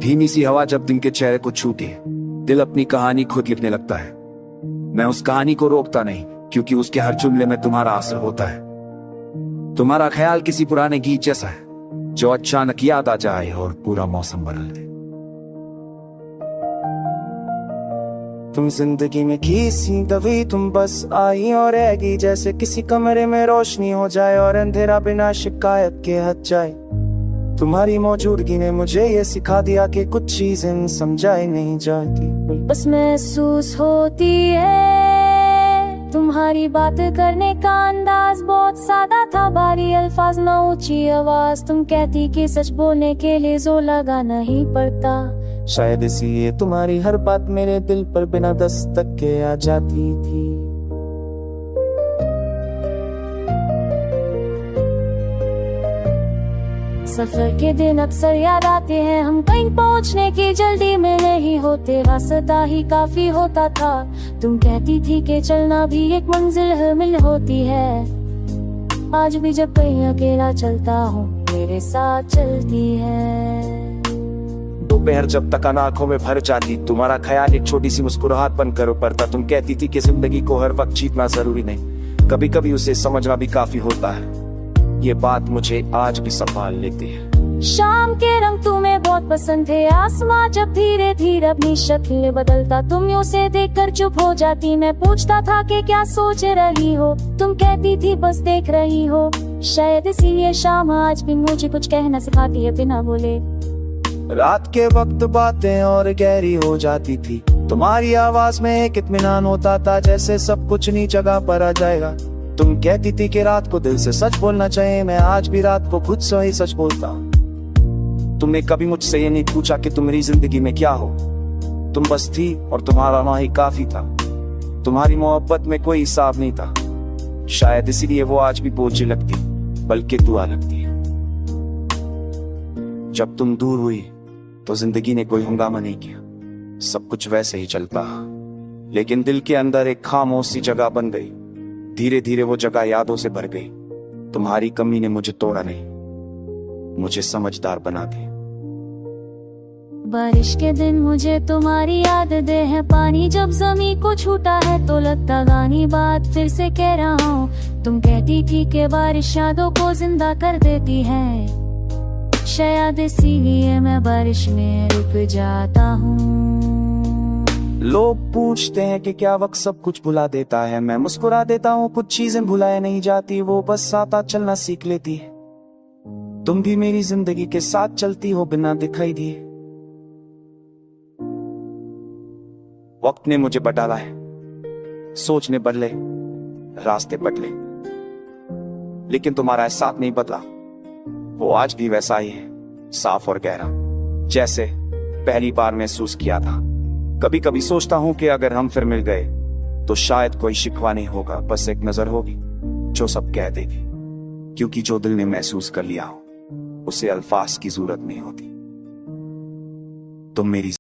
धीमी सी हवा जब दिन के चेहरे को छूती है, दिल अपनी कहानी खुद लिखने लगता है। मैं उस कहानी को रोकता नहीं, क्योंकि उसके हर जुमले में तुम्हारा असर होता है। तुम्हारा ख्याल किसी पुराने गीत जैसा है, जो अचानक याद आ जाए और पूरा मौसम बदल दे। तुम जिंदगी में किसी दवी तुम बस आई और रहेगी, जैसे किसी कमरे में रोशनी हो जाए और अंधेरा बिना शिकायत के हट जाए। तुम्हारी मौजूदगी ने मुझे ये सिखा दिया कि कुछ चीजें समझाई नहीं जाती, बस महसूस होती है। तुम्हारी बात करने का अंदाज बहुत सादा था, भारी अल्फाज न ऊंची आवाज। तुम कहती कि सच बोलने के लिए जोर लगा नहीं पड़ता, शायद इसीलिए तुम्हारी हर बात मेरे दिल पर बिना दस्तक के आ जाती थी। सफर के दिन अक्सर याद आते हैं, हम कहीं पहुंचने की जल्दी में नहीं होते, रास्ता ही काफी होता था। तुम कहती थी कि चलना भी एक मंजिल मिल होती है। आज भी जब कहीं अकेला चलता हूँ, मेरे साथ चलती है। दोपहर जब तक आंखों में भर जाती, तुम्हारा ख्याल एक छोटी सी मुस्कुराहट बनकर उभरता। तुम कहती थी कि जिंदगी को हर वक्त जीतना जरूरी नहीं, कभी कभी उसे समझना भी काफी होता है। ये बात मुझे आज भी संभाल लेती है। शाम के रंग तुम्हें बहुत पसंद थे, आसमां जब धीरे धीरे अपनी शक्ल बदलता, तुम उसे देखकर चुप हो जाती। मैं पूछता था कि क्या सोच रही हो, तुम कहती थी बस देख रही हो। शायद इसीलिए शाम आज भी मुझे कुछ कहना सिखाती है बिना बोले। रात के वक्त बातें और गहरी हो जाती थी, तुम्हारी आवाज में एक इत्मीनान होता था, जैसे सब कुछ नई जगह पर आ जाएगा। तुम कहती थी कि रात को दिल से सच बोलना चाहिए, मैं आज भी रात को खुद से ही सच बोलता हूँ। तुमने कभी मुझसे ये नहीं पूछा कि तुम मेरी जिंदगी में क्या हो, तुम बस थी और तुम्हारा ना ही काफी था। तुम्हारी मोहब्बत में कोई हिसाब नहीं था, शायद इसीलिए वो आज भी बोझ लगती बल्कि दुआ लगती है। जब तुम दूर हुई तो जिंदगी ने कोई हंगामा नहीं किया, सब कुछ वैसे ही चलता, लेकिन दिल के अंदर एक खामोश सी जगह बन गई। धीरे धीरे वो जगह यादों से भर गई। तुम्हारी कमी ने मुझे तोड़ा नहीं, मुझे समझदार बना दिया। बारिश के दिन मुझे तुम्हारी याद दे है, पानी जब जमीन को छूटा है तो लगता गानी बात फिर से कह रहा हूँ। तुम कहती थी कि बारिश यादों को जिंदा कर देती है, शायद इसीलिए मैं बारिश में रुक जाता हूँ। लोग पूछते हैं कि क्या वक्त सब कुछ भुला देता है, मैं मुस्कुरा देता हूँ कुछ चीजें भुलाए नहीं जाती, वो बस साथ चलना सीख लेती है। तुम भी मेरी जिंदगी के साथ चलती हो बिना दिखाई दिए। वक्त ने मुझे बदला है, सोचने बदले, रास्ते बदले, लेकिन तुम्हारा एहसास नहीं बदला। वो आज भी वैसा ही है, साफ और गहरा, जैसे पहली बार महसूस किया था। कभी कभी सोचता हूँ कि अगर हम फिर मिल गए तो शायद कोई शिकवा नहीं होगा, बस एक नजर होगी जो सब कह देगी, क्योंकि जो दिल ने महसूस कर लिया हो उसे अल्फाज की जरूरत नहीं होती। तुम मेरी